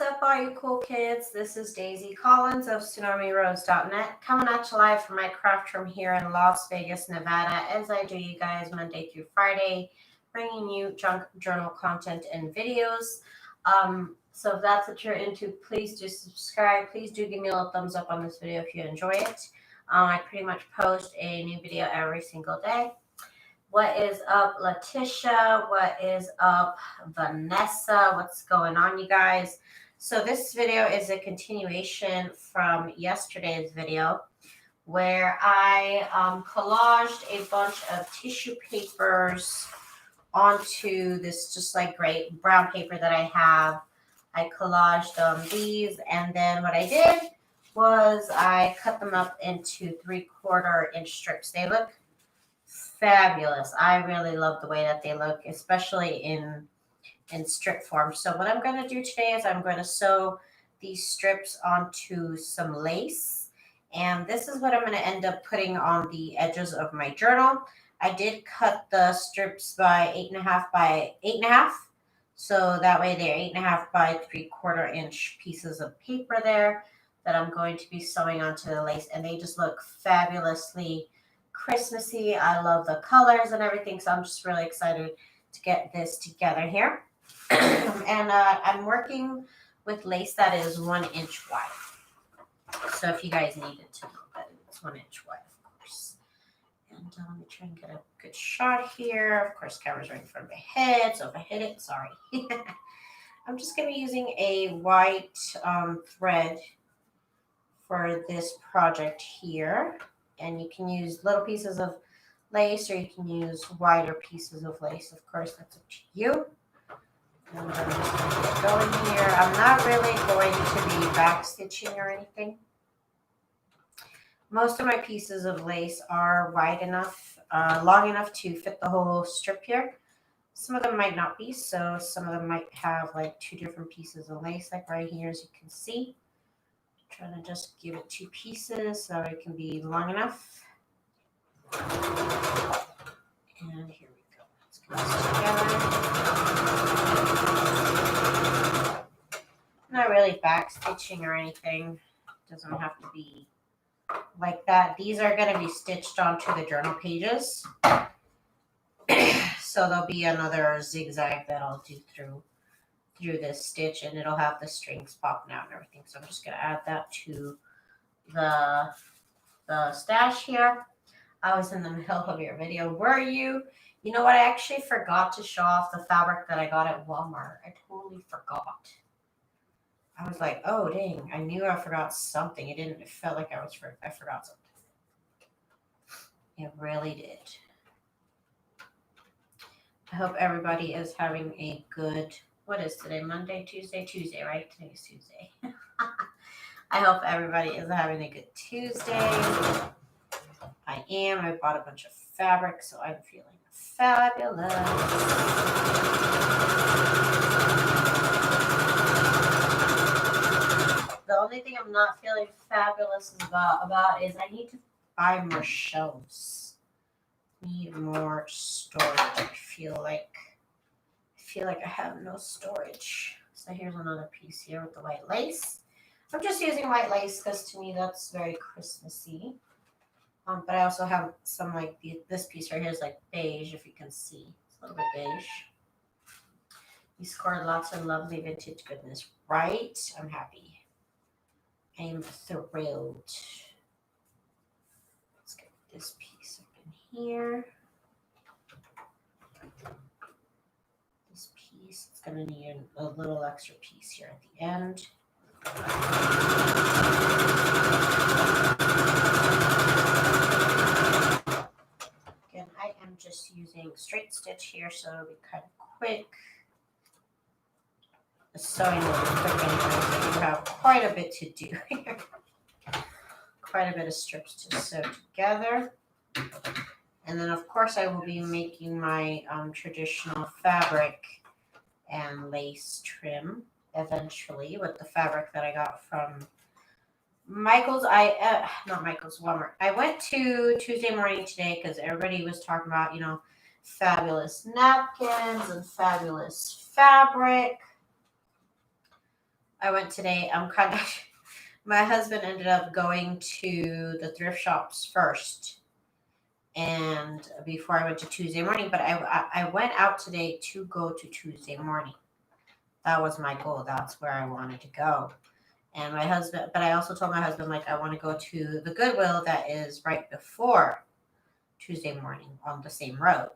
What's up, all you cool kids? This is Daisy Collins of TsunamiRose.net, coming at you live from my craft room here in Las Vegas, Nevada, as I do you guys Monday through Friday, bringing you junk journal content and videos. So if that's what you're into, please do subscribe. Please do give me a little thumbs up on this video if you enjoy it. I pretty much post a new video every single day. What is up, Letitia? What is up, Vanessa? What's going on, you guys? So this video is a continuation from yesterday's video where I collaged a bunch of tissue papers onto this just like great brown paper that I have. I collaged these, and then what I did was I cut them up into 3/4 inch strips. They look fabulous. I really love the way that they look, especially in strip form. So what I'm going to do today is I'm going to sew these strips onto some lace, and this is what I'm going to end up putting on the edges of my journal. I did cut the strips by 8.5 by 8.5, so that way they're 8.5 by 3/4 inch pieces of paper there that I'm going to be sewing onto the lace, and they just look fabulously Christmassy. I love the colors and everything, so I'm just really excited to get this together here. And I'm working with lace that is 1 inch wide. So if you guys needed to know that it's 1 inch wide, of course. And let me try and get a good shot here. Of course, camera's right in front of my head, so if I hit it, sorry. I'm just going to be using a white thread for this project here. And you can use little pieces of lace, or you can use wider pieces of lace. Of course, that's up to you. And I'm just going to get going here. I'm not really going to be back stitching or anything. Most of my pieces of lace are wide enough, long enough to fit the whole strip here. Some of them might not be, so some of them might have like 2 different pieces of lace, like right here, as you can see. Trying to just give it 2 pieces so it can be long enough. And here we go. Let's get this together. Not really back stitching or anything. Doesn't have to be like that. These are going to be stitched onto the journal pages. So there'll be another zigzag that I'll do through this stitch, and it'll have the strings popping out and everything. So I'm just going to add that to the stash here. I was in the middle of your video. Were you? You know what? I actually forgot to show off the fabric that I got at Walmart. I totally forgot. I was like, oh, dang. I knew I forgot something. It felt like I forgot something. It really did. I hope everybody is having a good, what is today? Monday, Tuesday? Tuesday, right? Today's Tuesday. I hope everybody is having a good Tuesday. I am. I bought a bunch of fabric, so I'm feeling fabulous. The only thing I'm not feeling fabulous about is I need to buy more shelves. Need more storage. I feel like I have no storage. So here's another piece here with the white lace. I'm just using white lace because to me that's very Christmassy. But I also have some like this piece right here is like beige, if you can see. It's a little bit beige. You scored lots of lovely vintage goodness, right? I'm happy. I'm thrilled. Let's get this piece up in here. This piece, it's going to need a little extra piece here at the end. Again, I am just using straight stitch here, so it'll be kind of quick. The sewing will be quick anyway, so you have quite a bit to do here. Quite a bit of strips to sew together. And then, of course, I will be making my traditional fabric and lace trim eventually with the fabric that I got from Michael's. Not Michael's, Walmart. I went to Tuesday morning today because everybody was talking about, you know, fabulous napkins and fabulous fabric. I went today. I'm kind of, my husband ended up going to the thrift shops first. And before I went to Tuesday morning, but I went out today to go to Tuesday morning. That was my goal. That's where I wanted to go. And my husband, but I also told my husband, like, I want to go to the Goodwill that is right before Tuesday morning on the same road.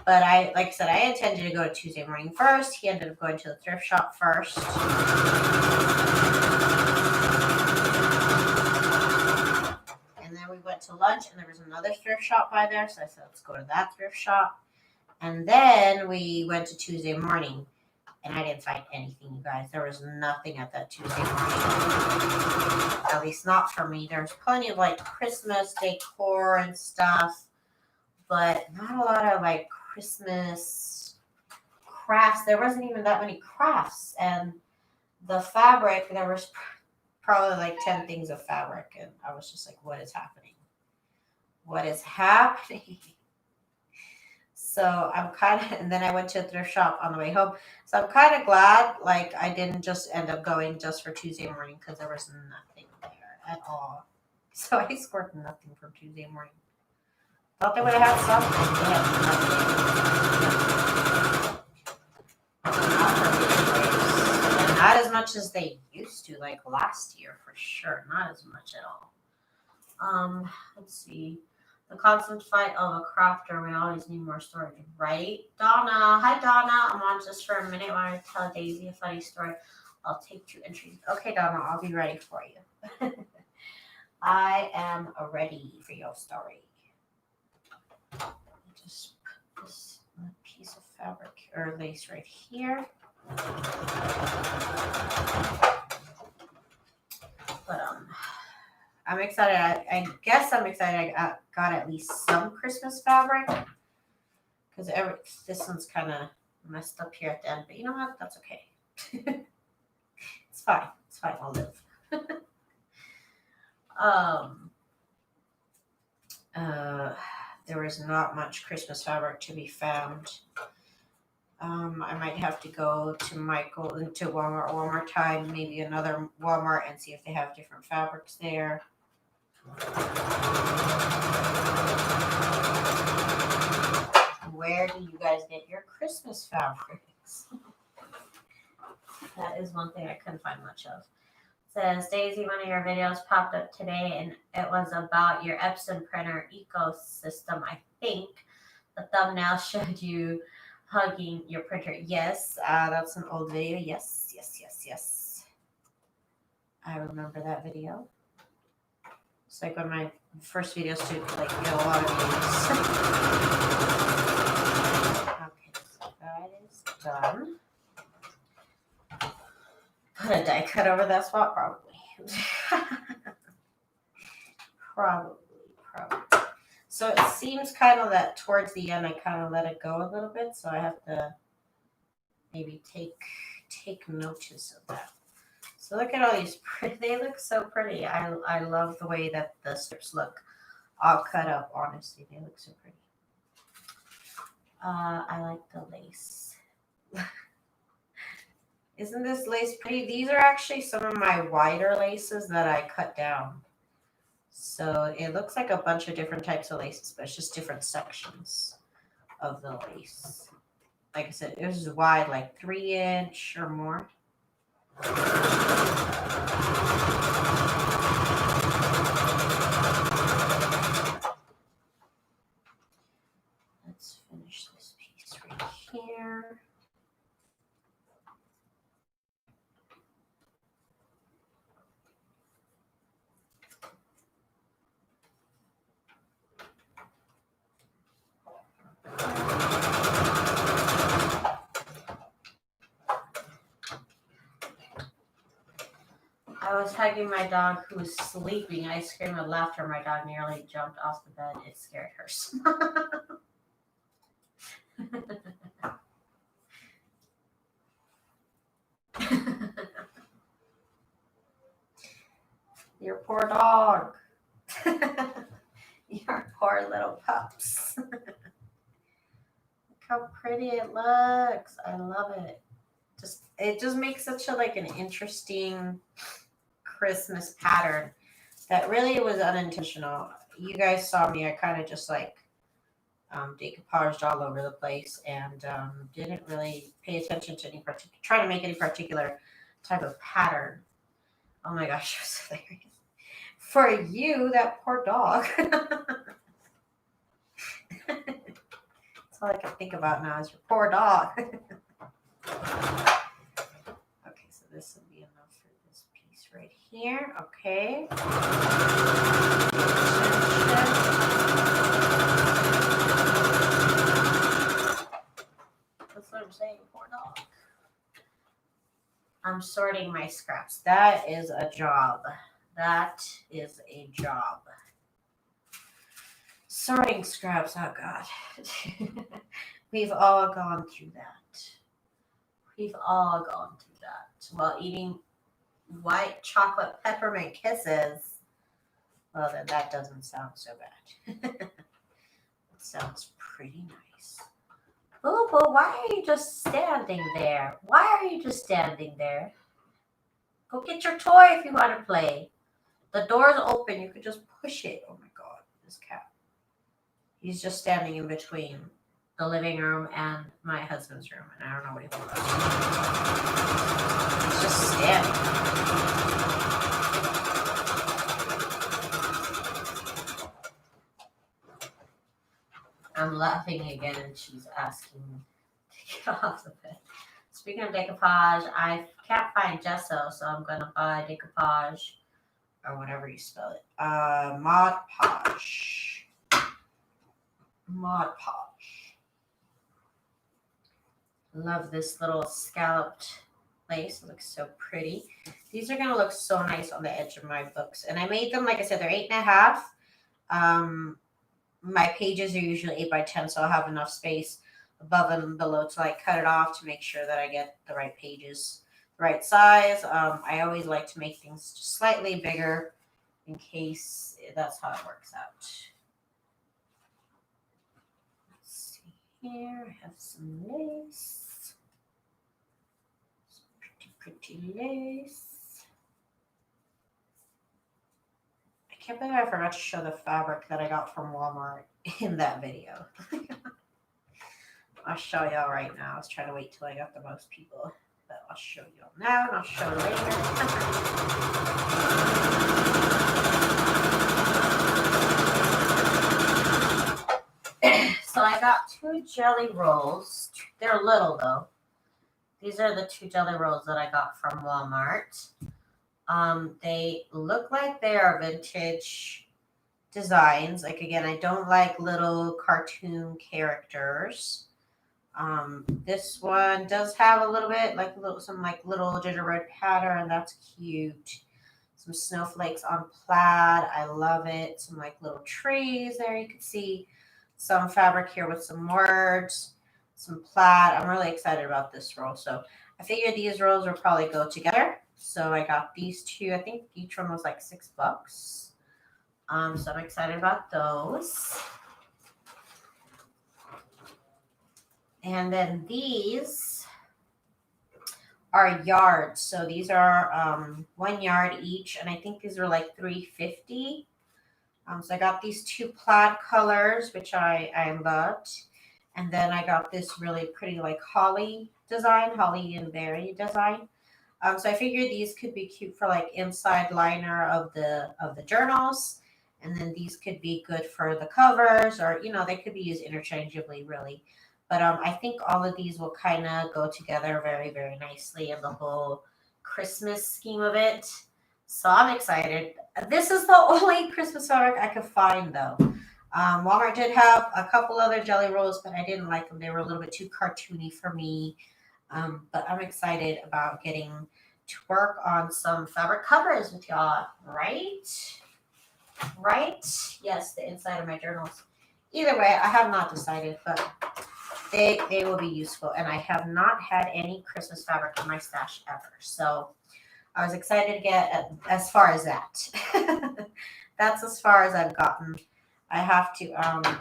But like I said, I intended to go to Tuesday morning first. He ended up going to the thrift shop first. And then we went to lunch, and there was another thrift shop by there. So I said, let's go to that thrift shop. And then we went to Tuesday morning. And I didn't find anything, you guys. There was nothing at that Tuesday morning. At least not for me. There's plenty of like Christmas decor and stuff, but not a lot of like Christmas crafts. There wasn't even that many crafts. And the fabric, there was probably like 10 things of fabric. And I was just like, what is happening? What is happening? So I'm kind of, and then I went to a thrift shop on the way home. So I'm kind of glad, like, I didn't just end up going just for Tuesday morning because there was nothing there at all. So I scored nothing from Tuesday morning. Thought they would have had something. They had nothing. And not as much as they used to, like last year for sure. Not as much at all. Let's see. The constant fight of a crafter. We always need more storage, right? Donna. Hi, Donna. I'm on just for a minute. Want to tell Daisy a funny story? I'll take 2 entries. Okay, Donna. I'll be ready for you. I am ready for your story. Just put this piece of fabric or lace right here. But I'm excited. I guess I'm excited I got at least some Christmas fabric. Because this one's kind of messed up here at the end. But you know what? That's okay. It's fine. It's fine. I'll live. There was not much Christmas fabric to be found. I might have to go to Walmart one more time, maybe another Walmart, and see if they have different fabrics there. Where do you guys get your Christmas fabrics? That is one thing I couldn't find much of. It says, Daisy, one of your videos popped up today, and it was about your Epson printer ecosystem, I think. The thumbnail showed you hugging your printer. Yes, that's an old video. Yes. I remember that video. It's like one of my first videos to like get a lot of views. Okay, so that is done. Put a die cut over that spot, probably. Probably. So it seems kind of that towards the end I kind of let it go a little bit, so I have to maybe take notice of that. So look at all these, they look so pretty. I love the way that the strips look all cut up, honestly. They look so pretty. I like the lace. Isn't this lace pretty? These are actually some of my wider laces that I cut down. So it looks like a bunch of different types of laces, but it's just different sections of the lace. Like I said, it was wide, like 3-inch or more. Let's finish this piece right here. I was hugging my dog who was sleeping. I screamed with laughter. My dog nearly jumped off the bed. It scared her. Your poor dog. Your poor little pups. Look how pretty it looks. I love it. Just it just makes such a like an interesting Christmas pattern that really was unintentional. You guys saw me. I kind of just like decoupaged all over the place and didn't really pay attention to any particular, try to make any particular type of pattern. Oh my gosh, it was hilarious. For you, that poor dog. That's all I can think about now is your poor dog. Okay, so this will be enough for this piece right here. Okay. That's what I'm saying, poor dog. I'm sorting my scraps. That is a job. That is a job. Sorting scraps, oh God. We've all gone through that. We've all gone through that. While eating white chocolate peppermint kisses, well, then that doesn't sound so bad. It sounds pretty nice. Boo Boo, why are you just standing there? Why are you just standing there? Go get your toy if you want to play. The door's open. You could just push it. Oh my God, this cat. He's just standing in between the living room and my husband's room, and I don't know what he wants. He's just standing. I'm laughing again, and she's asking to get off the bed. Speaking of decoupage, I can't find gesso, so I'm going to buy decoupage, or whatever you spell it. Mod Podge. Mod Podge. Love this little scalloped lace. It looks so pretty. These are going to look so nice on the edge of my books. And I made them, like I said, they're 8.5. My pages are usually 8 by 10, so I'll have enough space above and below to like cut it off to make sure that I get the right pages, the right size. I always like to make things just slightly bigger in case that's how it works out. Let's see here. I have some lace. Some pretty lace. I can't believe I forgot to show the fabric that I got from Walmart in that video. I'll show y'all right now. I was trying to wait till I got the most people, but I'll show y'all now and I'll show later. So I got 2 jelly rolls. They're little though. These are the 2 jelly rolls that I got from Walmart. They look like they are vintage designs. Like again, I don't like little cartoon characters. This one does have a little bit like some little gingerbread pattern. That's cute. Some snowflakes on plaid. I love it. Some like little trees there. You can see some fabric here with some words, some plaid. I'm really excited about this roll. So I figured these rolls will probably go together. So I got these 2. I think each one was like $6. So I'm excited about those. And then these are yards. So these are 1 yard each. And I think these are like $3.50. So I got these 2 plaid colors, which I loved. And then I got this really pretty like holly design, holly and berry design. So I figured these could be cute for like inside liner of the journals. And then these could be good for the covers, or, you know, they could be used interchangeably really. But I think all of these will kind of go together very, very nicely in the whole Christmas scheme of it. So I'm excited. This is the only Christmas fabric I could find though. Walmart did have a couple other jelly rolls, but I didn't like them. They were a little bit too cartoony for me. But I'm excited about getting to work on some fabric covers with y'all, right? Right? Yes, the inside of my journals. Either way, I have not decided, but they will be useful. And I have not had any Christmas fabric in my stash ever. So I was excited to get as far as that. That's as far as I've gotten. I have to,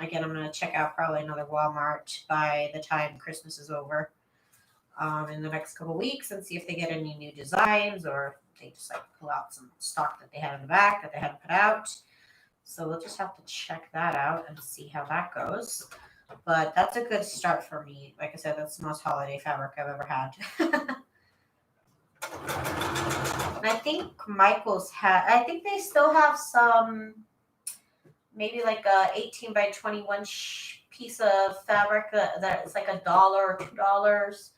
again, I'm going to check out probably another Walmart by the time Christmas is over. in the next couple weeks and see if they get any new designs or if they just like pull out some stock that they had in the back that they hadn't put out. So we'll just have to check that out and see how that goes. But that's a good start for me. Like I said, that's the most holiday fabric I've ever had. And I think Michael's I think they still have some, maybe like a 18 by 21 piece of fabric that is like $1 or $2.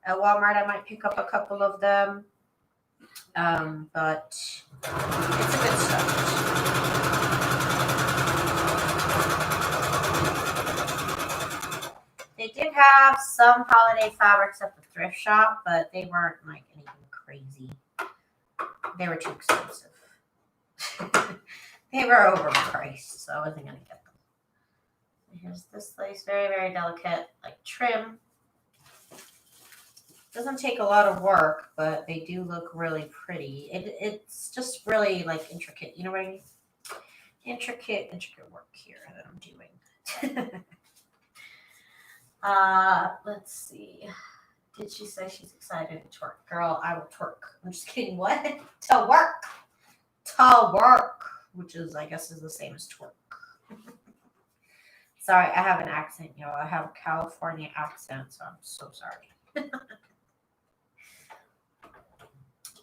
At Walmart, I might pick up a couple of them. But it's a good start. They did have some holiday fabrics at the thrift shop, but they weren't like anything crazy. They were too expensive. They were overpriced, so I wasn't going to get them. Here's this lace, very, very delicate, like trim. Doesn't take a lot of work, but they do look really pretty. It's just really like intricate, you know what I mean? Intricate work here that I'm doing. Let's see. Did she say she's excited to twerk? Girl, I will twerk. I'm just kidding. What? To work. To work. Which is, I guess, is the same as twerk. Sorry, I have an accent, y'all. I have a California accent, so I'm so sorry.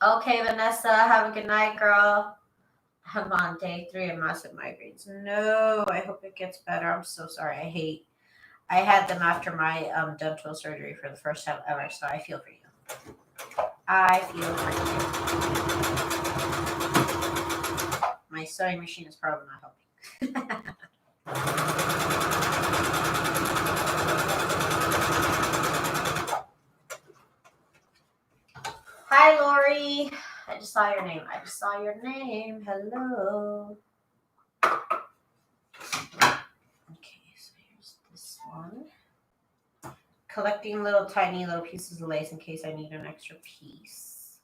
Okay, Vanessa, have a good night, girl. I'm on day 3 of massive migraines. No, I hope it gets better. I'm so sorry. I had them after my dental surgery for the first time ever, so I feel for you. I feel for you. My sewing machine is probably not helping. Hi, Lori. I just saw your name. Hello. Okay, so here's this one. Collecting tiny little pieces of lace in case I need an extra piece.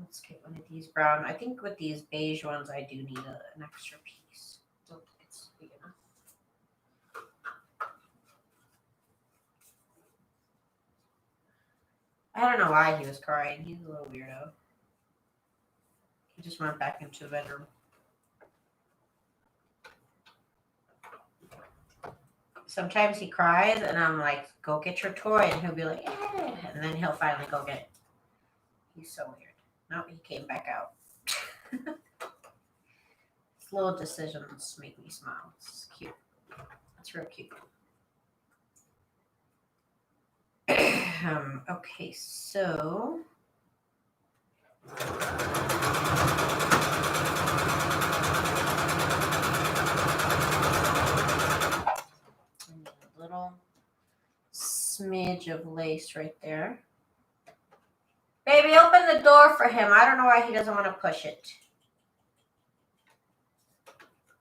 Let's get one of these brown. I think with these beige ones, I do need an extra piece. Don't think it's big enough. I don't know why he was crying. He's a little weirdo. He just went back into the bedroom. Sometimes he cries, and I'm like, go get your toy. And he'll be like, yeah. And then he'll finally go get it. He's so weird. No, he came back out. His little decisions make me smile. It's cute. It's real cute. Okay, so a little smidge of lace right there. Baby, open the door for him. I don't know why he doesn't want to push it.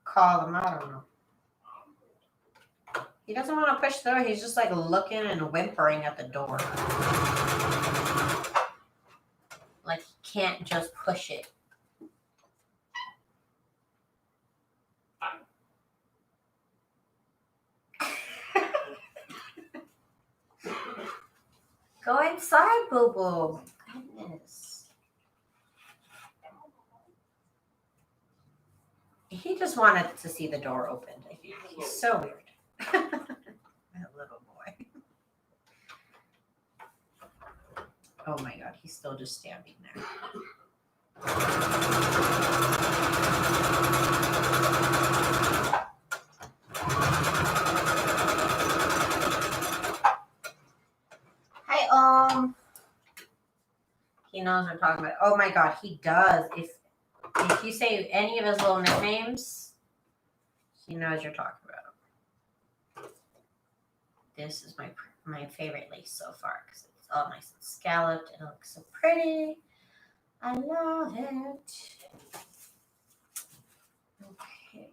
Call him. I don't know. He doesn't want to push the door. He's just like looking and whimpering at the door. Like he can't just push it. Go inside, boo-boo. Goodness. He just wanted to see the door opened, I think. He's so weird. That little boy. Oh my god, he's still just standing there. Hi, he knows we're talking about. Oh my god, he does. If you say any of his little nicknames, he knows you're talking about him. This is my favorite lace so far because it's all nice and scalloped and it looks so pretty. I love it. Okay.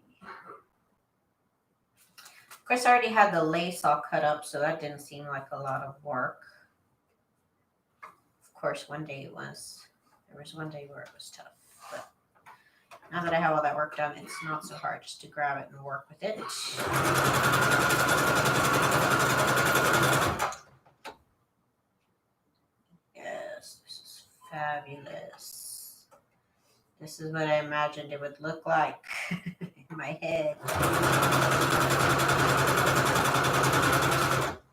Of course, I already had the lace all cut up, so that didn't seem like a lot of work. Of course, there was one day where it was tough, but now that I have all that work done, it's not so hard just to grab it and work with it. fabulous. This is what I imagined it would look like in my head.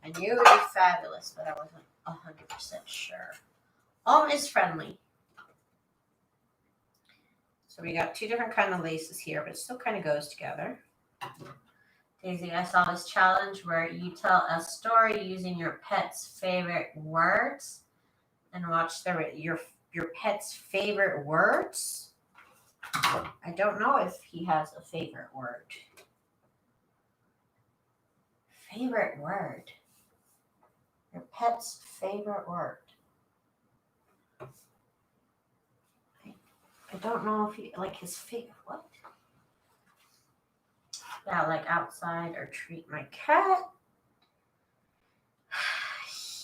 I knew it would be fabulous, but I wasn't 100% sure. Almost friendly. So we got two different kind of laces here, but it still kind of goes together. Daisy, I saw this challenge where you tell a story using your pet's favorite words and watch your pet's favorite words. I don't know if he has a favorite word. Favorite word. Your pet's favorite word. I don't know if he, like his favorite, what? Yeah, like outside or treat my cat.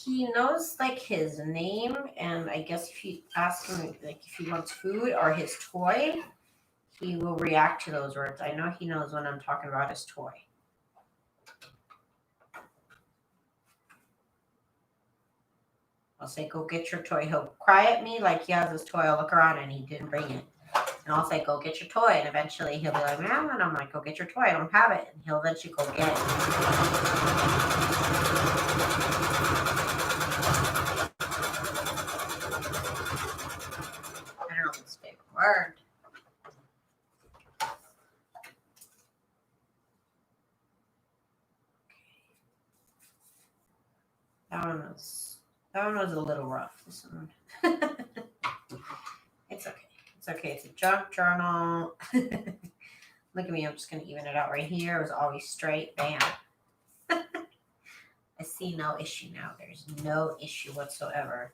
He knows like his name, and I guess if you ask him like if he wants food or his toy, he will react to those words. I know he knows when I'm talking about his toy. I'll say, go get your toy. He'll cry at me like he has his toy. I'll look around and he didn't bring it. And I'll say, go get your toy. And eventually he'll be like, man, and I'm like, go get your toy. I don't have it. And he'll eventually go get it. I don't know if it's a big word. That one was a little rough. This one. It's okay. It's okay. It's a junk journal. Look at me. I'm just going to even it out right here. It was always straight. Bam. I see no issue now. There's no issue whatsoever.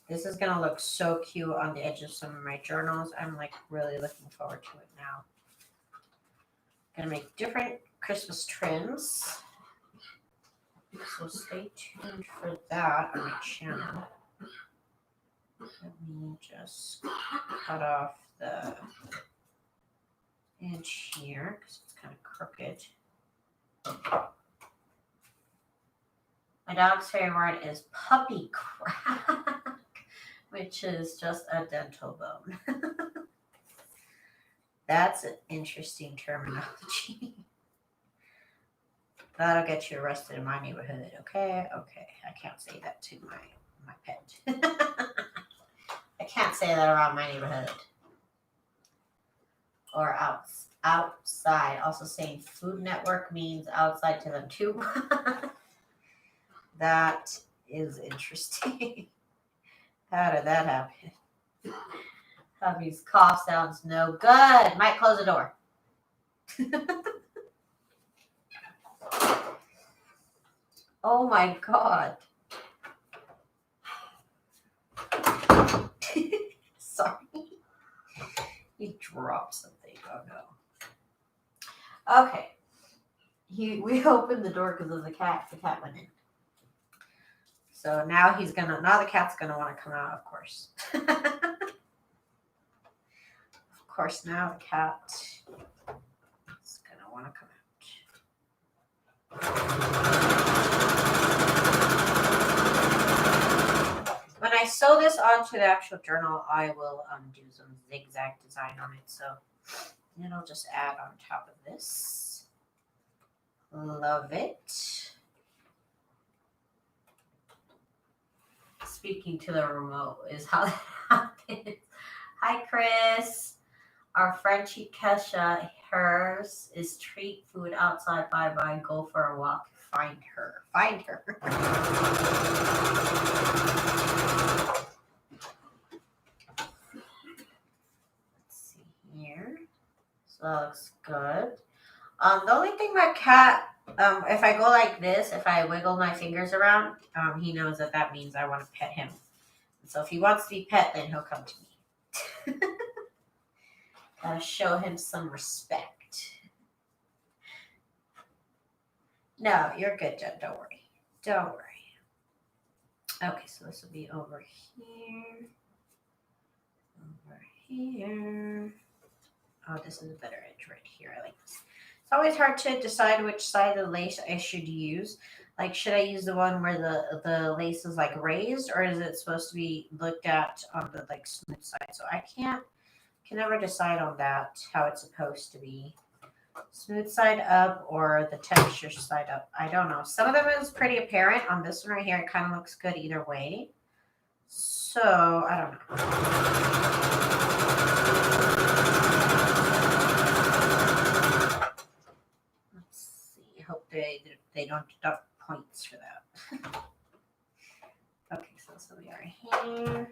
This is going to look so cute on the edge of some of my journals. I'm like really looking forward to it now. I'm going to make different Christmas trims. So stay tuned for that on my channel. Let me just cut off the edge here because it's kind of crooked. My dog's favorite word is puppy crack, which is just a dental bone. That's an interesting terminology. That'll get you arrested in my neighborhood. Okay. I can't say that to my pet. I can't say that around my neighborhood. Or outside. Also saying Food Network means outside to them too. That is interesting. How did that happen? Hubby's cough sounds no good. Might close the door. Oh my God. Sorry. He dropped something. Oh no. Okay. We opened the door because of the cat. The cat went in. So now now the cat's gonna want to come out, of course. Of course, now the cat is gonna want to come out. When I sew this onto the actual journal, I will do some zigzag design on it. So it'll just add on top of this. Love it. Speaking to the remote is how that happens. Hi, Chris. Our Frenchie Kesha, hers is treat food outside. Bye-bye. Go for a walk. Find her. Find her. Let's see here. So that looks good. The only thing my cat, if I go like this, if I wiggle my fingers around, he knows that means I want to pet him. So if he wants to be pet, then he'll come to me. Gotta show him some respect. No, you're good, Jen. Don't worry. Don't worry. Okay, so this will be over here. Over here. Oh, this is a better edge right here. I like this. It's always hard to decide which side of the lace I should use. Like, should I use the one where the lace is like raised, or is it supposed to be looked at on the like smooth side? So I can never decide on that, how it's supposed to be. Smooth side up or the texture side up. I don't know. Some of them is pretty apparent. On this one right here, it kind of looks good either way. So I don't know. Let's see. Hope they don't deduct points for that. Okay, so this will be right here.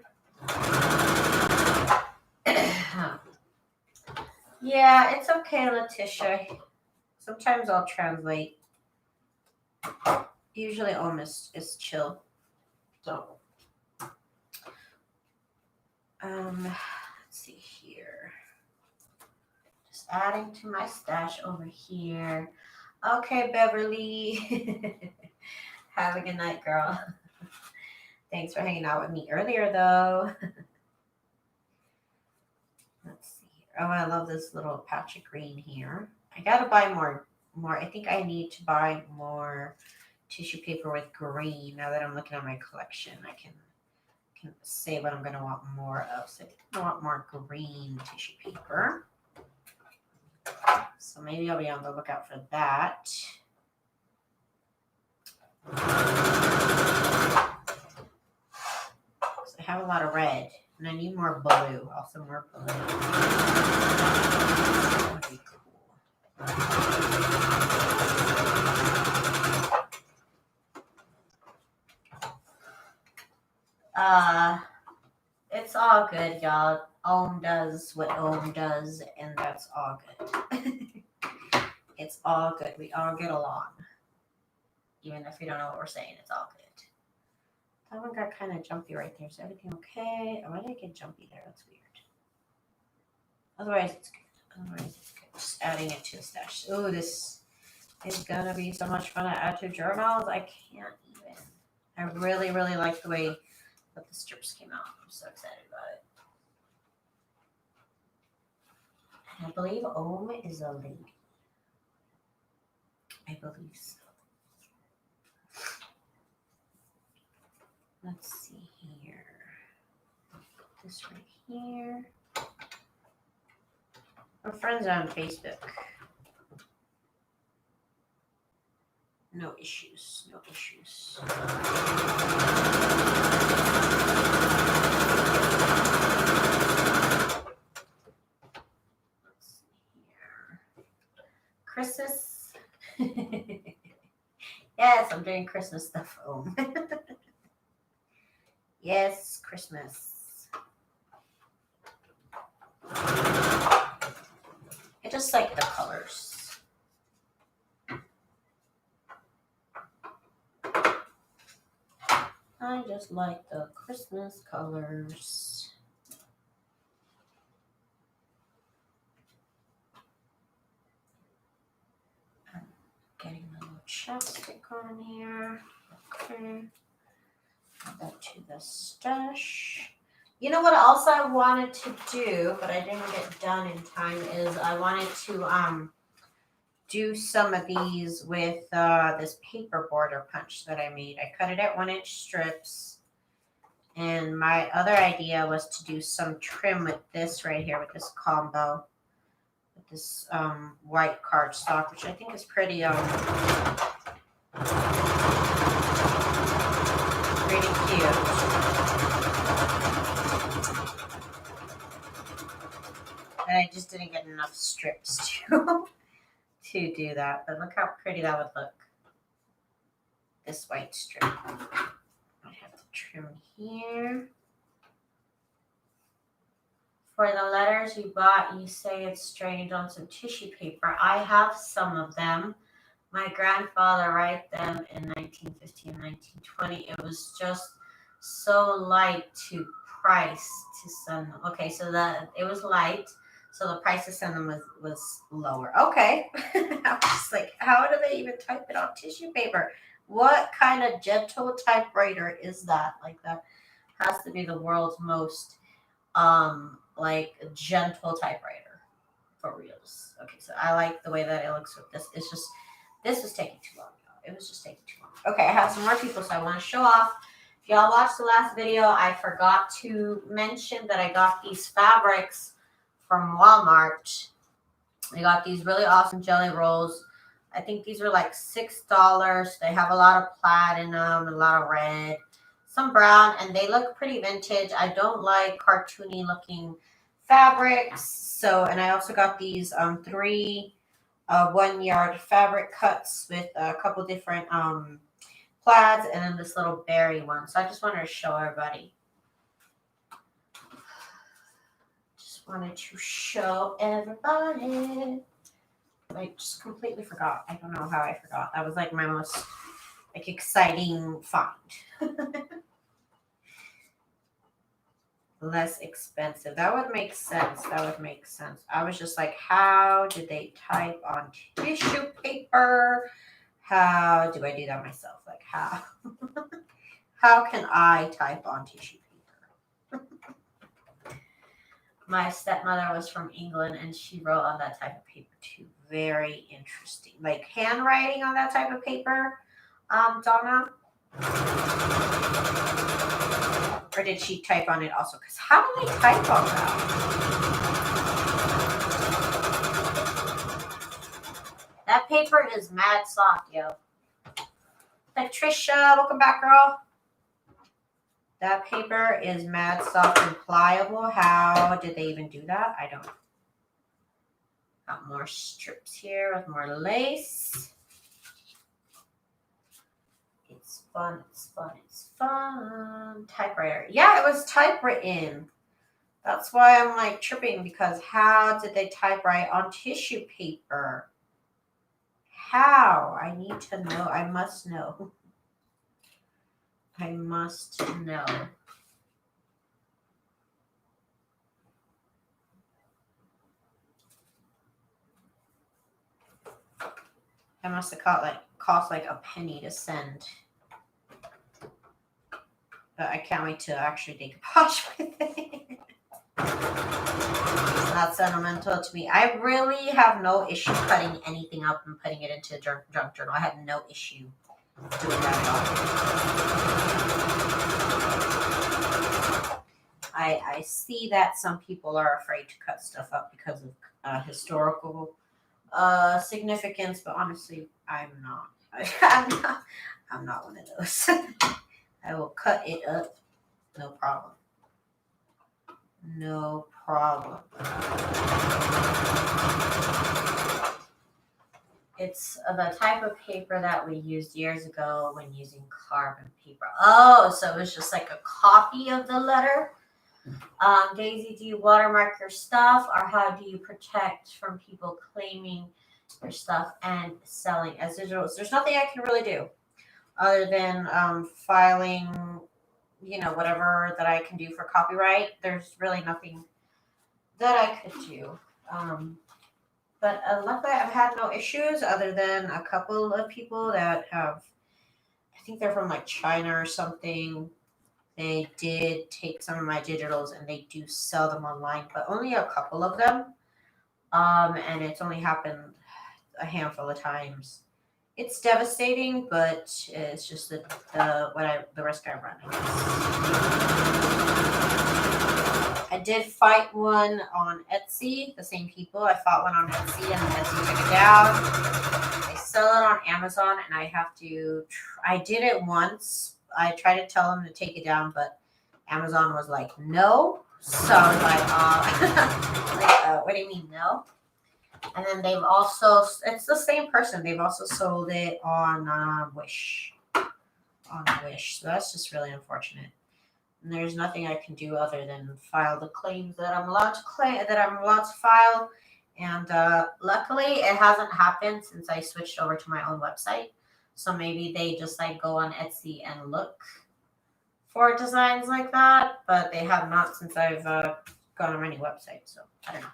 Yeah, it's okay, Letitia. Sometimes I'll translate. Usually almost is chill. So let's see here. Just adding to my stash over here. Okay, Beverly. Have a good night, girl. Thanks for hanging out with me earlier, though. Let's see. Oh, I love this little patch of green here. I gotta buy more. I think I need to buy more tissue paper with green. Now that I'm looking at my collection, I can say what I'm gonna want more of. So I think I want more green tissue paper. So maybe I'll be on the lookout for that. So I have a lot of red, and I need more blue. Also more blue. That would be cool. It's all good, y'all. Ohm does what Ohm does, and that's all good. It's all good. We all get along. Even if we don't know what we're saying, it's all good. That one got kind of jumpy right there. Is everything okay? Why did I get jumpy there? That's weird. Otherwise, it's good. Just adding it to the stash. Oh, this is gonna be so much fun to add to journals. I can't even. I really, really like the way that the strips came out. I'm so excited about it. I believe Ohm is a lady. I believe so. Let's see here. This right here. We're friends on Facebook. No issues. No issues. Let's see here. Christmas. Yes, I'm doing Christmas stuff. Oh. Yes, Christmas. I just like the colors. I just like the Christmas colors. I'm getting a little chapstick on here. Okay. Add that to the stash. You know what else I wanted to do, but I didn't get done in time, is I wanted to do some of these with this paper border punch that I made. I cut it at 1-inch strips. And my other idea was to do some trim with this right here, with this combo. With this white cardstock, which I think is pretty pretty cute. And I just didn't get enough strips to do that. But look how pretty that would look. This white strip. I have to trim here. For the letters you bought, you say it's strange on some tissue paper. I have some of them. My grandfather wrote them in 1915, 1920. It was just so light to price to send them. Okay, so it was light, so the price to send them was lower. Okay. I was just like, how do they even type it on tissue paper? What kind of gentle typewriter is that? Like, that has to be the world's most like gentle typewriter for reals. Okay, so I like the way that it looks with this. It's just, this was taking too long. It was just taking too long. Okay, I have some more people, so I want to show off. If y'all watched the last video, I forgot to mention that I got these fabrics from Walmart. I got these really awesome jelly rolls. I think these are like $6. They have a lot of plaid in them, a lot of red, some brown, and they look pretty vintage. I don't like cartoony looking fabrics. So, and I also got these 3 1-yard fabric cuts with a couple different plaids and then this little berry one. So I just wanted to show everybody. Wanted to show everybody. I just completely forgot. I don't know how I forgot. That was like my most like exciting find. Less expensive. That would make sense. That would make sense. I was just like, how did they type on tissue paper? How do I do that myself? Like how? How can I type on tissue paper? My stepmother was from England and she wrote on that type of paper too. Very interesting. Like handwriting on that type of paper, Donna? Or did she type on it also? Because how do they type on that? That paper is mad soft, yo. Patricia, welcome back, girl. That paper is mad soft and pliable. How did they even do that? I don't know. Got more strips here with more lace. It's fun, it's fun, it's fun. Typewriter. Yeah, it was typewritten. That's why I'm like tripping because how did they typewrite on tissue paper? How? I need to know. I must know. I must know. That must have cost like a penny to send. But I can't wait to actually decoupage with it. It's not sentimental to me. I really have no issue cutting anything up and putting it into a junk journal. I have no issue doing that at all. I see that some people are afraid to cut stuff up because of historical significance, but honestly, I'm not. I'm not one of those. I will cut it up, no problem. No problem. It's the type of paper that we used years ago when using carbon paper. Oh, so it was just like a copy of the letter. Daisy, do you watermark your stuff, or how do you protect from people claiming your stuff and selling as digitals? There's nothing I can really do other than filing, you know, whatever that I can do for copyright. There's really nothing that I could do. But luckily, I've had no issues other than a couple of people that have, I think they're from like China or something. They did take some of my digitals and they do sell them online, but only a couple of them. And it's only happened a handful of times. It's devastating, but it's just the risk I run. I did fight one on Etsy. The same people. I fought one on Etsy and Etsy took it down. They sell it on Amazon, and I have to. I did it once. I tried to tell them to take it down, but Amazon was like, no. So I was like, what do you mean, no? And then they've also, it's the same person. They've also sold it on Wish. On Wish. So that's just really unfortunate. And there's nothing I can do other than file the claims that I'm allowed to file. And luckily, it hasn't happened since I switched over to my own website. So maybe they just like go on Etsy and look for designs like that, but they have not since I've gone on my new website. So I don't know.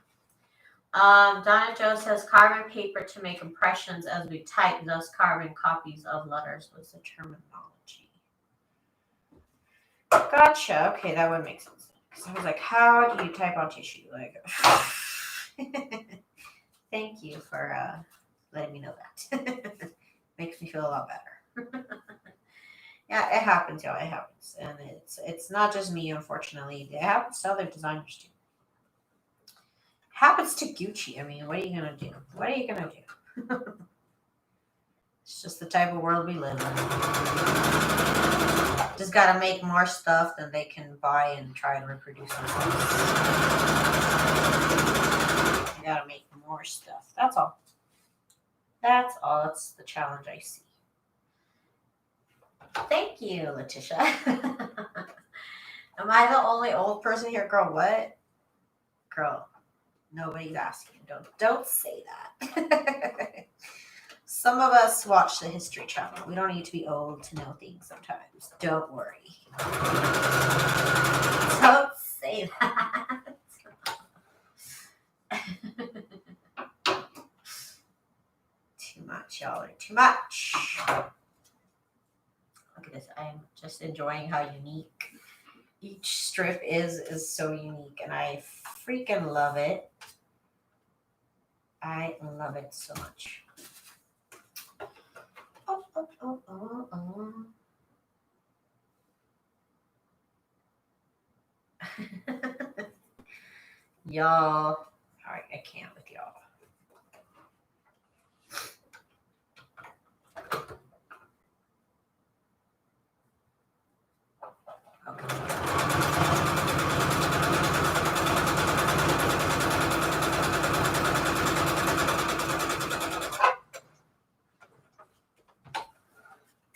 Donna Joe says carbon paper to make impressions as we type, thus carbon copies of letters was the terminology. Gotcha. Okay, that would make sense. Because I was like, how do you type on tissue? Like, thank you for letting me know that. Makes me feel a lot better. Yeah, it happens, y'all. It happens, and it's not just me, unfortunately. It happens to other designers too. Happens to Gucci. I mean, what are you gonna do? What are you gonna do? It's just the type of world we live in. Just gotta make more stuff than they can buy and try and reproduce themselves. You gotta make more stuff. That's all. That's all. That's the challenge I see. Thank you, Letitia. Am I the only old person here? Girl, what? Girl, nobody's asking. Don't say that. Some of us watch the History Channel. We don't need to be old to know things sometimes. Don't worry. Don't say that. Too much, y'all are too much. Look at this. I am just enjoying how unique each strip is so unique, and I freaking love it. I love it so much. Oh. Y'all. All right, I can't with y'all. Okay.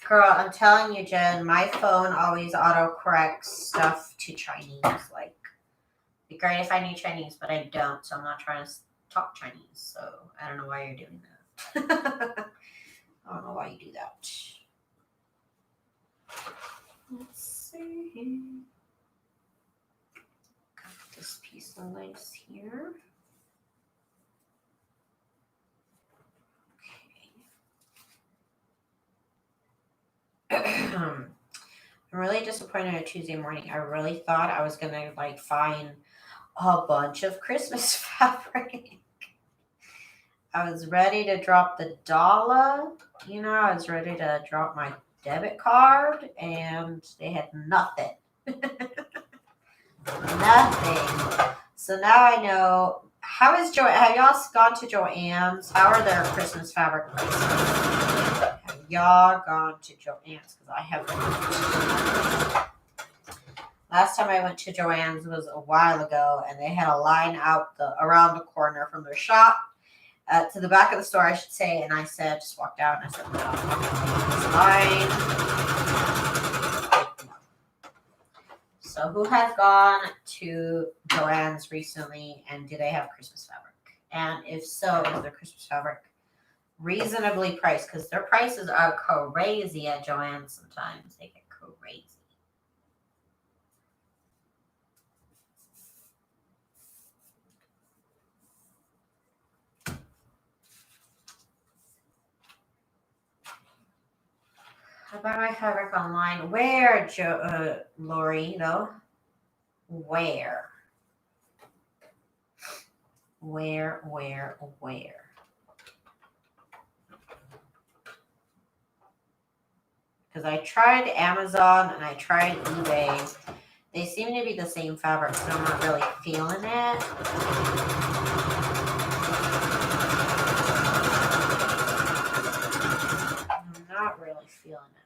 Girl, I'm telling you, Jen, my phone always autocorrects stuff to Chinese. Like, it'd be great if I knew Chinese, but I don't, so I'm not trying to talk Chinese. So I don't know why you're doing that. I don't know why you do that. Let's see. Got this piece of lace here. I'm really disappointed on Tuesday morning. I really thought I was gonna like find a bunch of Christmas fabric. I was ready to drop the dollar, I was ready to drop my debit card, and they had nothing. Nothing. So now I know. Have y'all gone to Joann's? How are their Christmas fabric prices? Have y'all gone to Joann's? Because I haven't. Last time I went to Joann's was a while ago, and they had a line out around the corner from their shop to the back of the store, I should say. And I said, just walked out, and I said, no, I'm not going to take this line. So who has gone to Joann's recently, and do they have Christmas fabric? And if so, is their Christmas fabric reasonably priced? Because their prices are crazy at Joann's sometimes. They get crazy. I buy my fabric online. Where, Lori, though? Where? Because I tried Amazon and I tried eBay. They seem to be the same fabric, so I'm not really feeling it. I'm not really feeling it.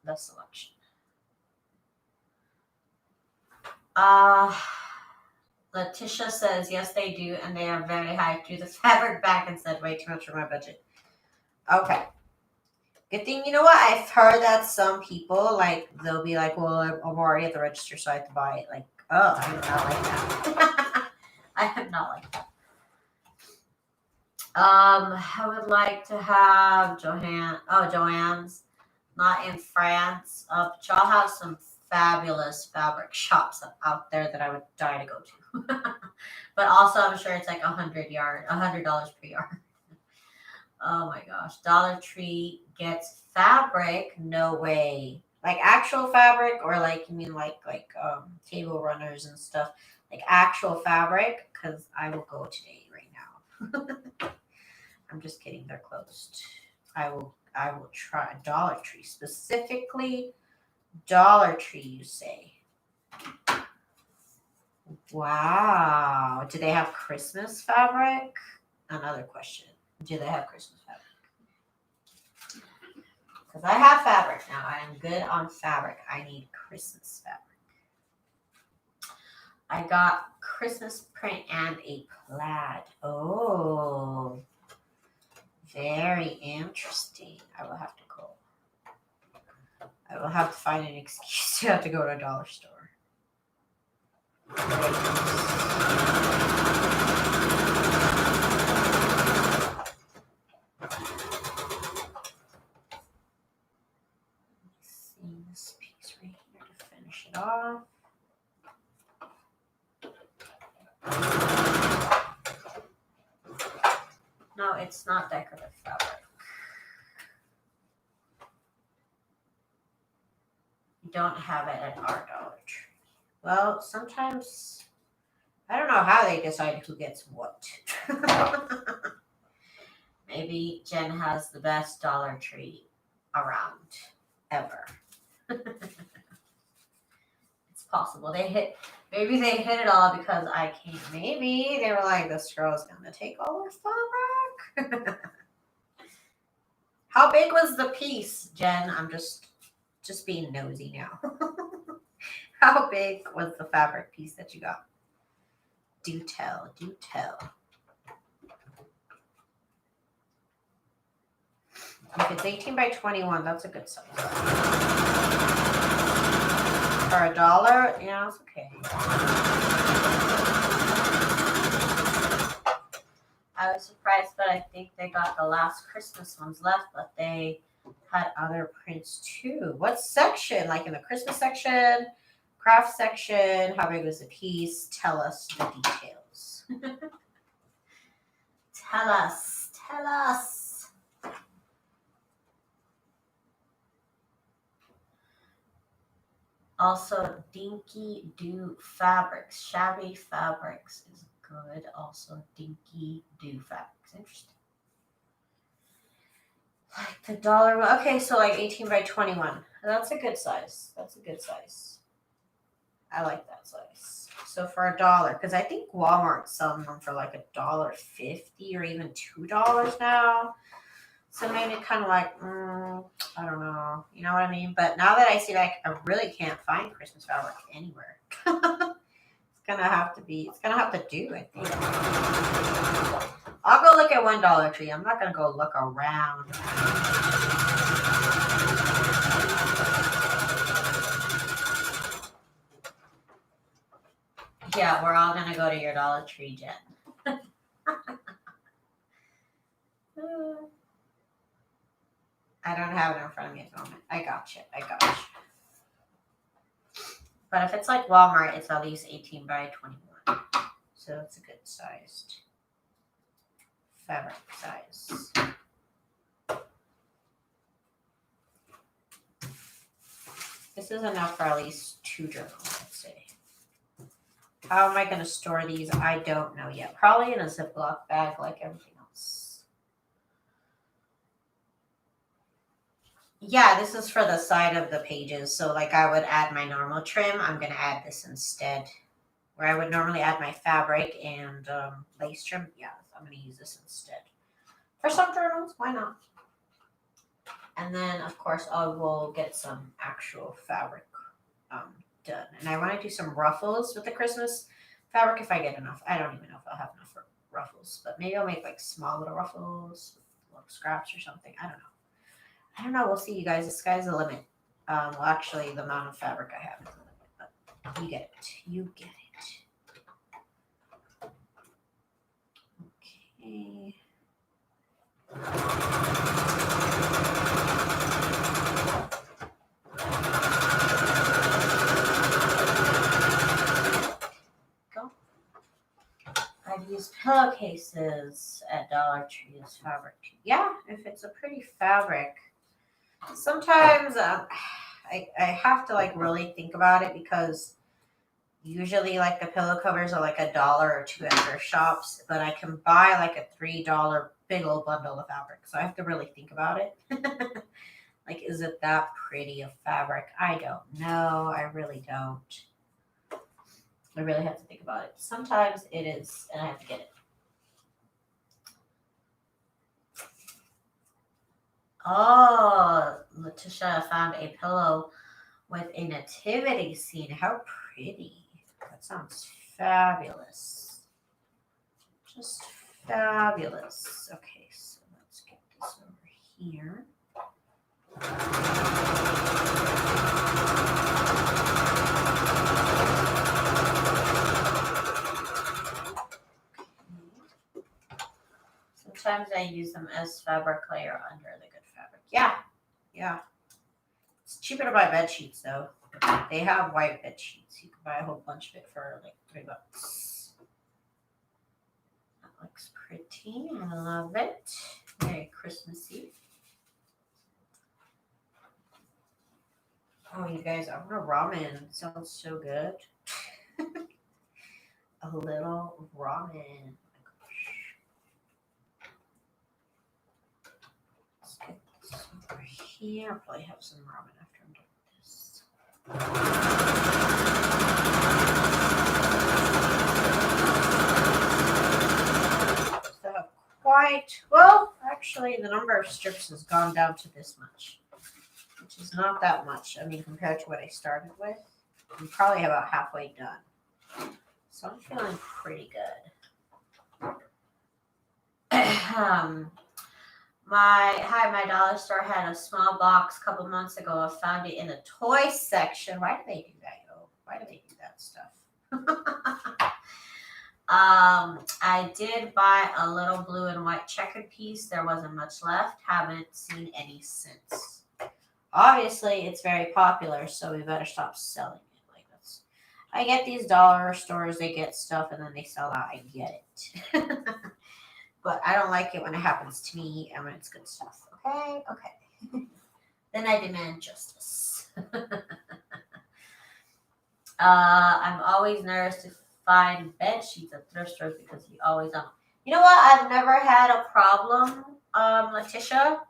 The selection. Letitia says, yes, they do, and they are very high. Threw the fabric back and said, way too much for my budget. Okay. Good thing, you know what? I've heard that some people, like, they'll be like, well, I'm already at the register, so I have to buy it. Like, oh, I am not like that. I am not like that. I would like to have Joann's, not in France. But y'all have some fabulous fabric shops out there that I would die to go to. But also, I'm sure it's like $100 per yard. Oh my gosh. Dollar Tree gets fabric? No way. Like actual fabric, or like you mean like table runners and stuff? Like actual fabric? Because I will go today right now. I'm just kidding. They're closed. I will I will try. Dollar Tree, specifically Dollar Tree, you say? Wow. Do they have Christmas fabric? Another question. Do they have Christmas fabric? Because I have fabric now. I am good on fabric. I need Christmas fabric. I got Christmas print and a plaid. Oh, very interesting. I will have to go. I will have to find an excuse to have to go to a dollar store. See this piece right here to finish it off. No, it's not decorative fabric. You don't have it at our Dollar Tree. Well, sometimes I don't know how they decide who gets what. Maybe Jen has the best Dollar Tree around ever. It's possible. Maybe they hit it all because I can't. Maybe they were like, this girl's gonna take all our fabric. How big was the piece, Jen? I'm just being nosy now. How big was the fabric piece that you got? Do tell, do tell. If it's 18 by 21, that's a good size. For $1, yeah, it's okay. I was surprised, but I think they got the last Christmas ones left, but they had other prints too. What section? Like in the Christmas section, craft section? How big was the piece? Tell us the details. Tell us. Tell us. Also, Dinky Do Fabrics. Shabby Fabrics is good. Also, Dinky Do Fabrics. Interesting. Like the dollar. Okay, so like 18 by 21. That's a good size. That's a good size. I like that size. So for $1, because I think Walmart's selling them for like $1.50 or even $2 now. So made it kind of like, I don't know. You know what I mean? But now that I see, like, I really can't find Christmas fabric anywhere. It's going to have to do, I think. I'll go look at one Dollar Tree. I'm not going to go look around. Yeah, we're all going to go to your Dollar Tree, Jen. I don't have it in front of me at the moment. I got you. But if it's like Walmart, it's at least 18 by 21. So it's a good sized fabric size. This is enough for at least 2 journals, let's say. How am I going to store these? I don't know yet. Probably in a Ziploc bag like everything else. Yeah, this is for the side of the pages. So like I would add my normal trim. I'm going to add this instead. Where I would normally add my fabric and lace trim. Yeah, I'm going to use this instead. For some journals, why not? And then, of course, I will get some actual fabric done. And I want to do some ruffles with the Christmas fabric if I get enough. I don't even know if I'll have enough for ruffles. But maybe I'll make like small little ruffles with little scraps or something. I don't know. We'll see, you guys. The sky's the limit. Well, actually, the amount of fabric I have is the limit. But you get it. You get it. Okay. Go. I've used pillowcases at Dollar Tree as fabric. Yeah, if it's a pretty fabric. Sometimes I have to like really think about it because Usually, like the pillow covers are like $1 or $2 at thrift shops, but I can buy like a $3 big old bundle of fabric. So I have to really think about it. Like, is it that pretty of fabric? I don't know. I really don't. I really have to think about it. Sometimes it is, and I have to get it. Oh, Letitia found a pillow with a nativity scene. How pretty. That sounds fabulous. Just fabulous. Okay, so let's get this over here. Sometimes I use them as fabric layer under the good fabric. Yeah. It's cheaper to buy bed sheets though. They have white bed sheets. You can buy a whole bunch of it for like $3. That looks pretty. I love it. Very Christmassy. Oh, you guys, I want a ramen. It sounds so good. A little ramen. Let's get this over here. I'll probably have some ramen after I'm done with this. So quite well, actually, the number of strips has gone down to this much, which is not that much. I mean, compared to what I started with, I'm probably about halfway done. So I'm feeling pretty good. My dollar store had a small box a couple months ago. I found it in the toy section. Why do they do that, yo? Why do they do that stuff? I did buy a little blue and white checkered piece. There wasn't much left. Haven't seen any since. Obviously, it's very popular, so we better stop selling it. Like that's, I get these dollar stores, they get stuff and then they sell out. I get it. But I don't like it when it happens to me and when it's good stuff. Okay. Then I demand justice. I'm always nervous to find bed sheets at thrift stores because you always You know what? I've never had a problem, Letitia.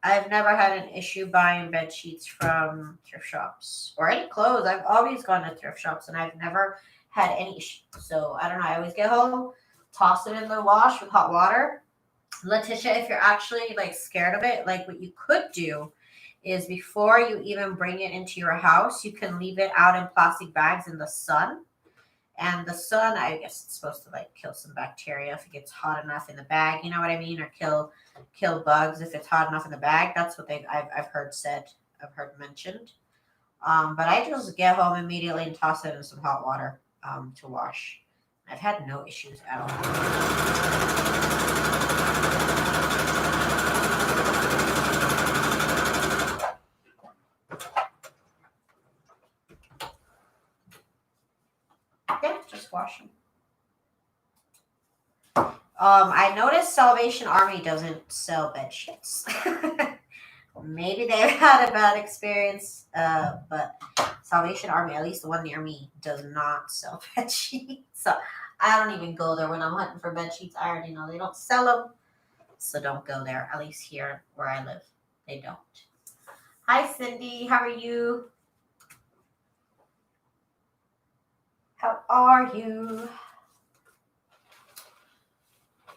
I've never had an issue buying bed sheets from thrift shops or any clothes. I've always gone to thrift shops and I've never had any issue. So I don't know. I always get home, toss it in the wash with hot water. Letitia, if you're actually like scared of it, like what you could do is before you even bring it into your house, you can leave it out in plastic bags in the sun. And the sun, I guess it's supposed to like kill some bacteria if it gets hot enough in the bag, you know what I mean? Or kill bugs if it's hot enough in the bag. That's what I've heard said, I've heard mentioned. But I just get home immediately and toss it in some hot water to wash. I've had no issues at all. Yeah, just wash them. I noticed Salvation Army doesn't sell bed sheets. Maybe they've had a bad experience, but Salvation Army, at least the one near me, does not sell bed sheets. So I don't even go there when I'm hunting for bed sheets. I already know they don't sell them, so don't go there. At least here where I live, they don't. Hi, Cindy. How are you? How are you?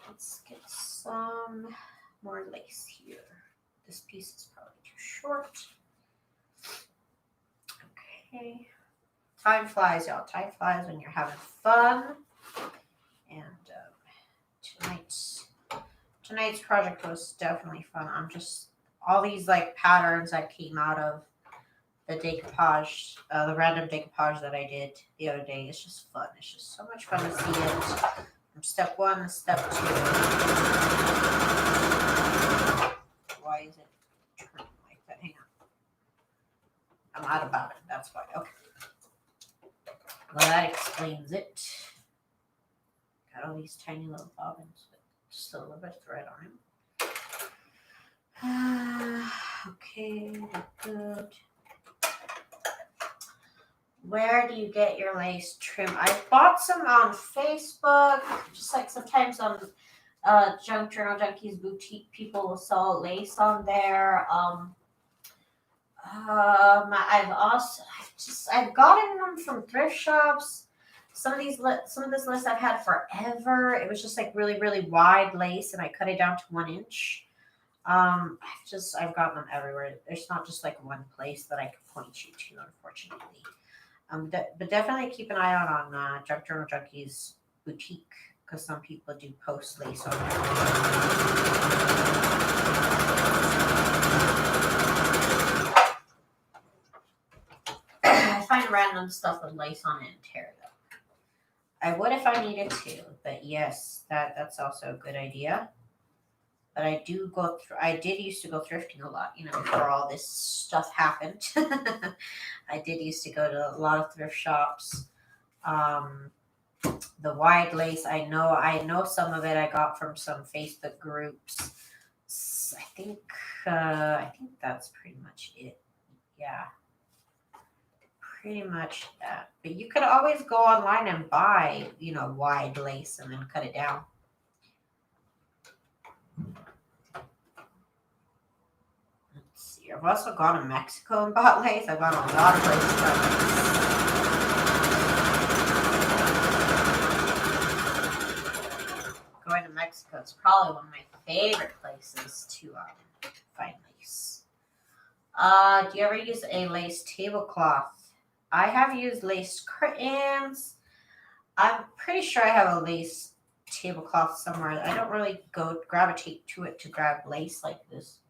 Let's get some more lace here. This piece is probably too short. Okay. Time flies, y'all. Time flies when you're having fun. And tonight's project was definitely fun. I'm just all these like patterns that came out of the decoupage, the random decoupage that I did the other day. It's just fun. It's just so much fun to see it from step 1 to step 2. Why is it turning like that? Hang on. I'm out about it. That's why. Okay. Well, that explains it. Got all these tiny little bobbins, but just a little bit of thread on them. Okay, good. Where do you get your lace trim? I bought some on Facebook, just like sometimes on Junk Journal Junkies boutique, people will sell lace on there. I've gotten them from thrift shops. Some of this list I've had forever. It was just like really, really wide lace, and I cut it down to 1 inch. I've gotten them everywhere. There's not just like one place that I could point you to, unfortunately. But definitely keep an eye out on Junk Journal Junkies boutique, because some people do post lace on there. I find random stuff with lace on it and tear it up. I would if I needed to, but yes, that's also a good idea. But I did used to go thrifting a lot, before all this stuff happened. I did used to go to a lot of thrift shops. The wide lace, I know some of it I got from some Facebook groups. I think that's pretty much it. Yeah. Pretty much that. But you could always go online and buy, wide lace and then cut it down. Let's see. I've also gone to Mexico and bought lace. I've gone to a lot of places to buy lace. Going to Mexico is probably one of my favorite places to find lace. Do you ever use a lace tablecloth? I have used lace curtains. I'm pretty sure I have a lace tablecloth somewhere. I don't really gravitate to it to grab lace like this.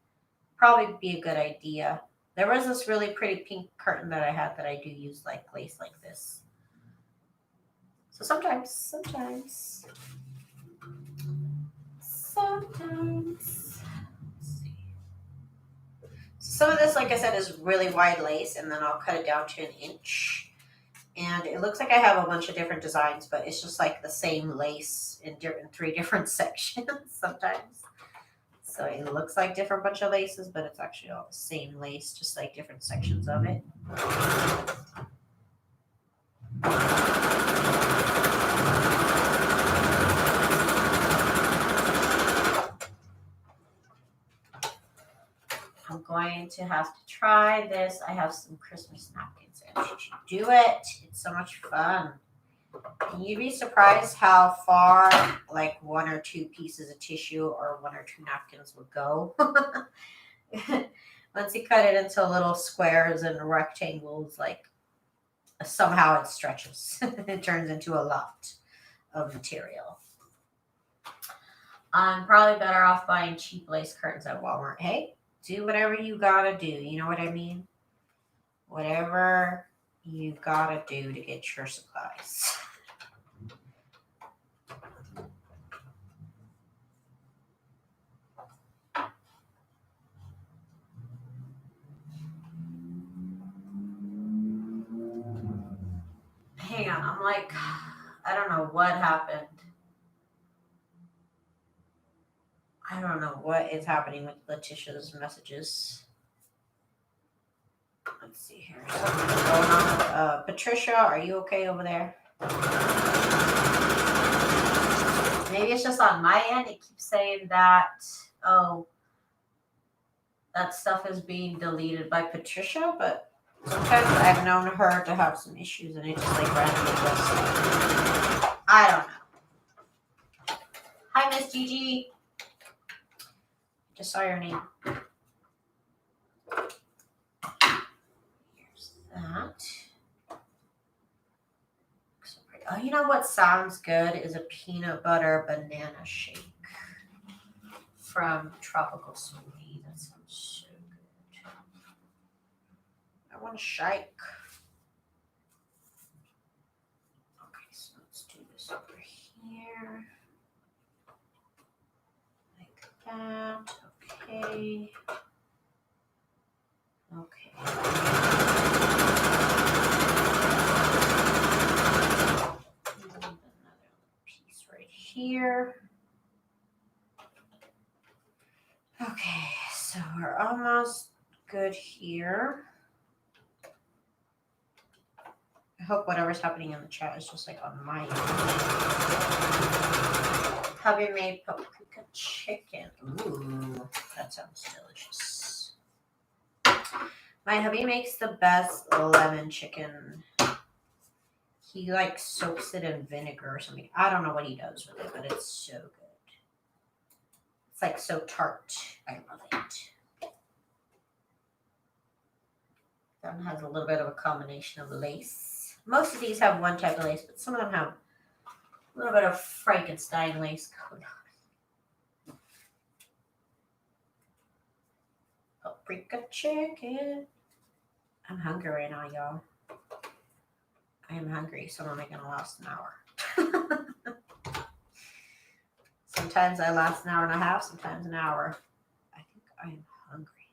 Probably be a good idea. There was this really pretty pink curtain that I had that I do use like lace like this. So sometimes. Let's see. Some of this, like I said, is really wide lace, and then I'll cut it down to 1 inch. And it looks like I have a bunch of different designs, but it's just like the same lace in 3 different sections sometimes. So it looks like different bunch of laces, but it's actually all the same lace, just like different sections of it. I'm going to have to try this. I have some Christmas napkins, and you should do it. It's so much fun. And you'd be surprised how far like 1 or 2 pieces of tissue or 1 or 2 napkins would go. Once you cut it into little squares and rectangles, like somehow it stretches. It turns into a lot of material. I'm probably better off buying cheap lace curtains at Walmart. Hey, do whatever you gotta do. You know what I mean? Whatever you gotta do to get your supplies. Hang on, I'm like, I don't know what happened. I don't know what is happening with Letitia's messages. Let's see here. Something's going on. Patricia, are you okay over there? Maybe it's just on my end. It keeps saying that, that stuff is being deleted by Patricia, but sometimes I've known her to have some issues and it just like randomly does stuff. I don't know. Hi, Miss Gigi. Just saw your name. Here's that. So pretty. Oh, you know what sounds good is a peanut butter banana shake from Tropical Smoothie. That sounds so good. I want a shake. Okay, so let's do this over here. Like that. Okay. Okay. And another piece right here. Okay, so we're almost good here. hope whatever's happening in the chat is just like on my end. Hubby made paprika chicken. Ooh, that sounds delicious. My hubby makes the best lemon chicken. He like soaks it in vinegar or something. I don't know what he does with it, but it's so good. It's like so tart. I love it. That one has a little bit of a combination of lace. Most of these have one type of lace, but some of them have a little bit of Frankenstein lace going on. Paprika chicken. I'm hungry right now, y'all. I am hungry, so I'm only going to last an hour. Sometimes I last an hour and a half, sometimes an hour. I think I am hungry.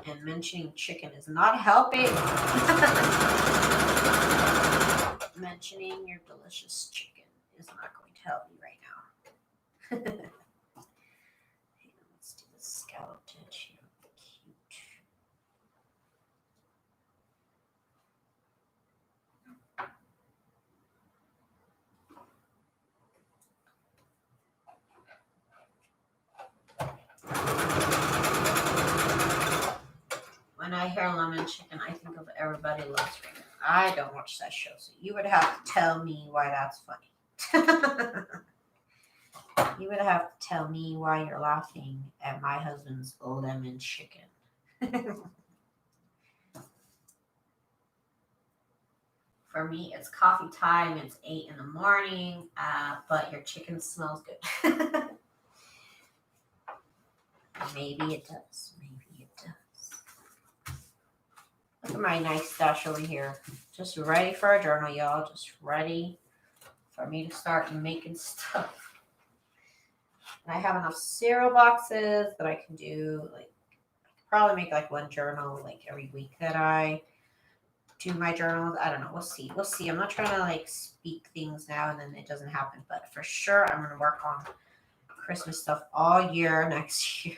And mentioning chicken is not helping. Mentioning your delicious chicken is not going to help me right now. Let's do the scalloped edge here. Cute. When I hear lemon chicken, I think of Everybody Loves Raymond. I don't watch that show, so you would have to tell me why that's funny. You would have to tell me why you're laughing at my husband's lemon chicken. For me, it's coffee time. It's 8 in the morning, but your chicken smells good. Maybe it does. Maybe it does. Look at my nice stash over here. Just ready for a journal, y'all. Just ready for me to start making stuff. And I have enough cereal boxes that I can do, like, probably make like one journal like every week that I do my journals. I don't know. We'll see. We'll see. I'm not trying to like speak things now and then it doesn't happen, but for sure I'm going to work on Christmas stuff all year next year.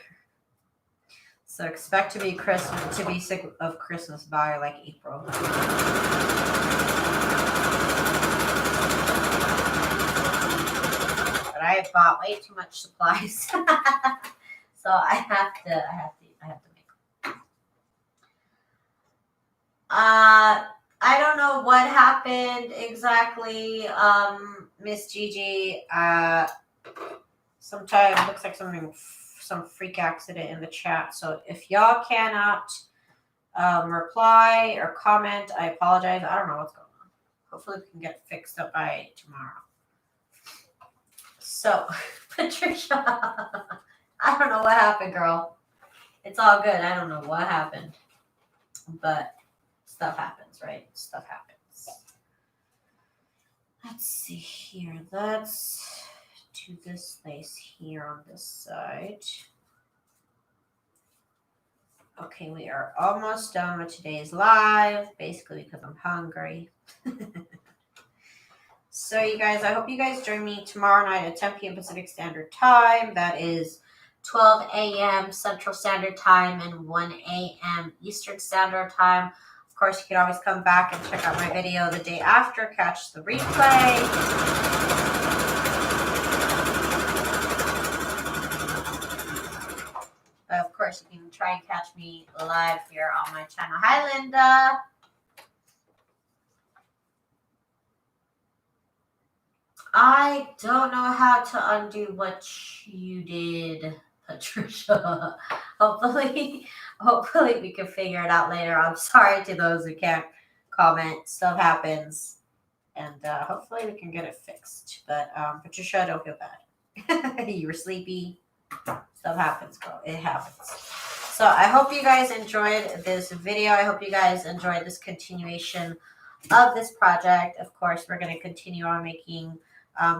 So expect to be sick of Christmas by like April. But I bought way too much supplies, so I have to make them. I don't know what happened exactly, Miss Gigi. Sometimes it looks like some freak accident in the chat. So if y'all cannot reply or comment, I apologize. I don't know what's going on. Hopefully we can get fixed up by tomorrow. So, Patricia, I don't know what happened, girl. It's all good. I don't know what happened. But stuff happens, right? Stuff happens. Let's see here. Let's do this lace here on this side. Okay, we are almost done with today's live, basically because I'm hungry. So you guys, I hope you guys join me tomorrow night at 10 p.m. Pacific Standard Time. That is 12 a.m. Central Standard Time and 1 a.m. Eastern Standard Time. Of course, you can always come back and check out my video the day after, catch the replay. Of course, you can try and catch me live here on my channel. Hi, Linda. I don't know how to undo what you did, Patricia. Hopefully we can figure it out later. I'm sorry to those who can't comment. Stuff happens. And hopefully we can get it fixed. But Patricia, don't feel bad. You were sleepy. Stuff happens, girl. It happens. So I hope you guys enjoyed this video. I hope you guys enjoyed this continuation of this project. Of course, we're going to continue on making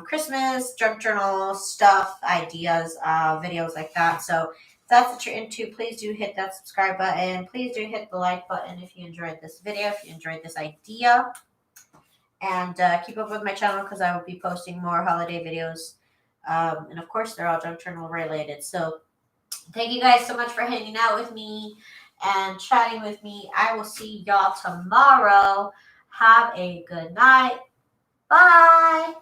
Christmas, junk journal stuff, ideas, videos like that. So if that's what you're into, please do hit that subscribe button. Please do hit the like button if you enjoyed this video, if you enjoyed this idea. And keep up with my channel because I will be posting more holiday videos. And of course, they're all junk journal related. So thank you guys so much for hanging out with me. and chatting with me. I will see y'all tomorrow. Have a good night. Bye.